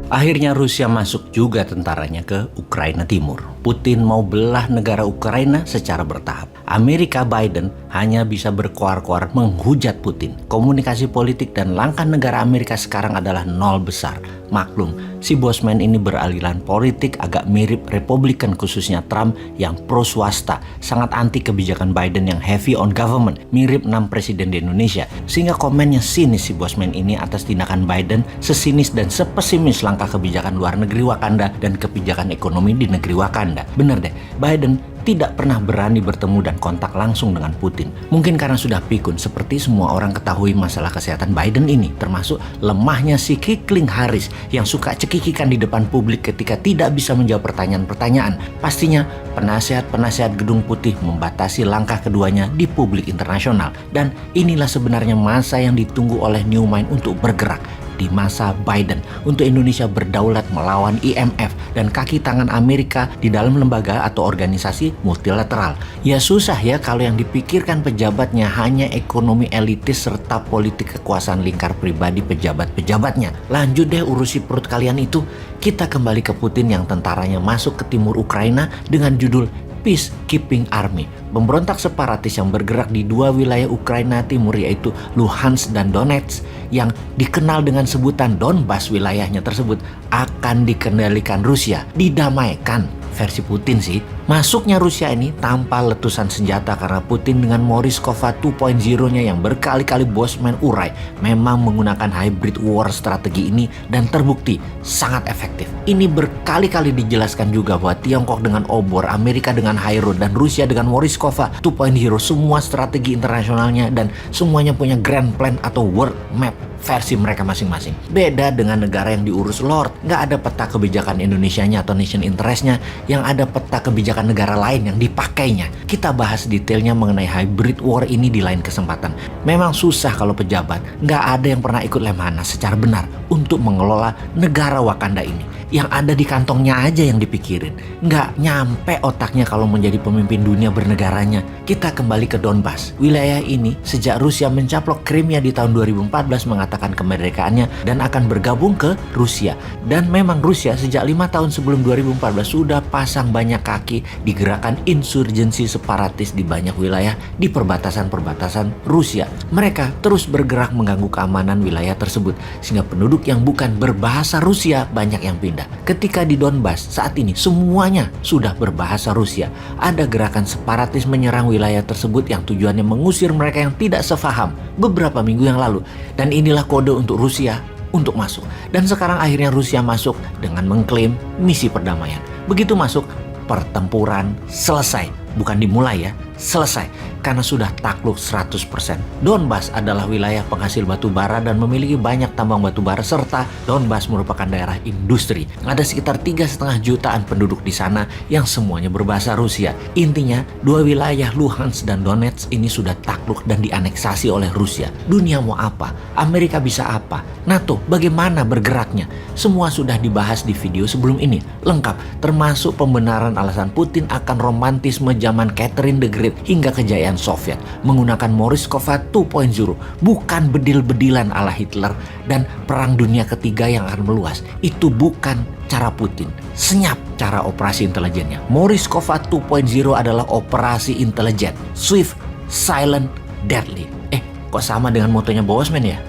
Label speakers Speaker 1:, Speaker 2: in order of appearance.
Speaker 1: Akhirnya Rusia masuk juga tentaranya ke Ukraina Timur. Putin mau belah negara Ukraina secara bertahap. Amerika Biden hanya bisa berkoar-koar menghujat Putin. Komunikasi politik dan langkah negara Amerika sekarang adalah nol besar. Maklum, si bosman ini beraliran politik agak mirip Republikan, khususnya Trump yang pro swasta, sangat anti kebijakan Biden yang heavy on government, mirip 6 presiden di Indonesia. Sehingga komennya sinis si bosman ini atas tindakan Biden, sesinis dan sepesimis langkah kebijakan luar negeri Wakanda dan kebijakan ekonomi di negeri Wakanda. Bener deh, Biden tidak pernah berani bertemu dan kontak langsung dengan Putin. Mungkin karena sudah pikun, seperti semua orang ketahui masalah kesehatan Biden ini, termasuk lemahnya si Kikling Harris yang suka cekikikan di depan publik ketika tidak bisa menjawab pertanyaan-pertanyaan. Pastinya penasihat-penasihat Gedung Putih membatasi langkah keduanya di publik internasional. Dan inilah sebenarnya masa yang ditunggu oleh New Mind untuk bergerak. Di masa Biden untuk Indonesia berdaulat melawan IMF dan kaki tangan Amerika di dalam lembaga atau organisasi multilateral. Ya susah ya kalau yang dipikirkan pejabatnya hanya ekonomi elitis serta politik kekuasaan lingkar pribadi pejabat-pejabatnya. Lanjut deh urusi perut kalian itu. Kita kembali ke Putin yang tentaranya masuk ke timur Ukraina dengan judul Peacekeeping Army. Pemberontak separatis yang bergerak di dua wilayah Ukraina Timur yaitu Luhansk dan Donetsk yang dikenal dengan sebutan Donbas, wilayahnya tersebut akan dikendalikan Rusia, didamaikan versi Putin sih. Masuknya Rusia ini tanpa letusan senjata karena Putin dengan Morishkova 2.0-nya yang berkali-kali bosman urai memang menggunakan hybrid war strategi ini dan terbukti sangat efektif. Ini berkali-kali dijelaskan juga bahwa Tiongkok dengan obor, Amerika dengan Hairo, dan Rusia dengan Morishkova 2.0 semua strategi internasionalnya dan semuanya punya grand plan atau world map versi mereka masing-masing. Beda dengan negara yang diurus Lord, nggak ada peta kebijakan Indonesianya atau nation interestnya, yang ada peta kebijakan negara lain yang dipakainya. Kita bahas detailnya mengenai hybrid war ini di lain kesempatan. Memang susah kalau pejabat, nggak ada yang pernah ikut lemhanas secara benar untuk mengelola negara Wakanda ini. Yang ada di kantongnya aja yang dipikirin. Nggak nyampe otaknya kalau menjadi pemimpin dunia bernegaranya. Kita kembali ke Donbas. Wilayah ini sejak Rusia mencaplok Crimea di tahun 2014 mengatakan kemerdekaannya dan akan bergabung ke Rusia. Dan memang Rusia sejak 5 tahun sebelum 2014 sudah pasang banyak kaki di gerakan insurgensi separatis di banyak wilayah di perbatasan-perbatasan Rusia. Mereka terus bergerak mengganggu keamanan wilayah tersebut sehingga penduduk yang bukan berbahasa Rusia banyak yang pindah. Ketika di Donbas saat ini semuanya sudah berbahasa Rusia. Ada gerakan separatis menyerang wilayah tersebut yang tujuannya mengusir mereka yang tidak sefaham beberapa minggu yang lalu. Dan inilah kode untuk Rusia untuk masuk. Dan sekarang akhirnya Rusia masuk dengan mengklaim misi perdamaian. Begitu masuk, pertempuran selesai. Bukan dimulai ya, selesai. Karena sudah takluk 100%. Donbas adalah wilayah penghasil batu bara dan memiliki banyak tambang batu bara serta Donbas merupakan daerah industri. Ada sekitar 3,5 jutaan penduduk di sana yang semuanya berbahasa Rusia. Intinya, dua wilayah Luhansk dan Donetsk ini sudah takluk dan dianeksasi oleh Rusia. Dunia mau apa? Amerika bisa apa? NATO bagaimana bergeraknya? Semua sudah dibahas di video sebelum ini. Lengkap, termasuk pembenaran alasan Putin akan romantisme zaman Catherine the Great hingga kejayaan Soviet menggunakan Morishkova 2.0, bukan bedil-bedilan ala Hitler dan perang dunia ketiga yang akan meluas. Itu bukan cara Putin. Senyap cara operasi intelijennya. Morishkova 2.0 adalah operasi intelijen, swift, silent, deadly. Kok sama dengan motonya Bosman ya?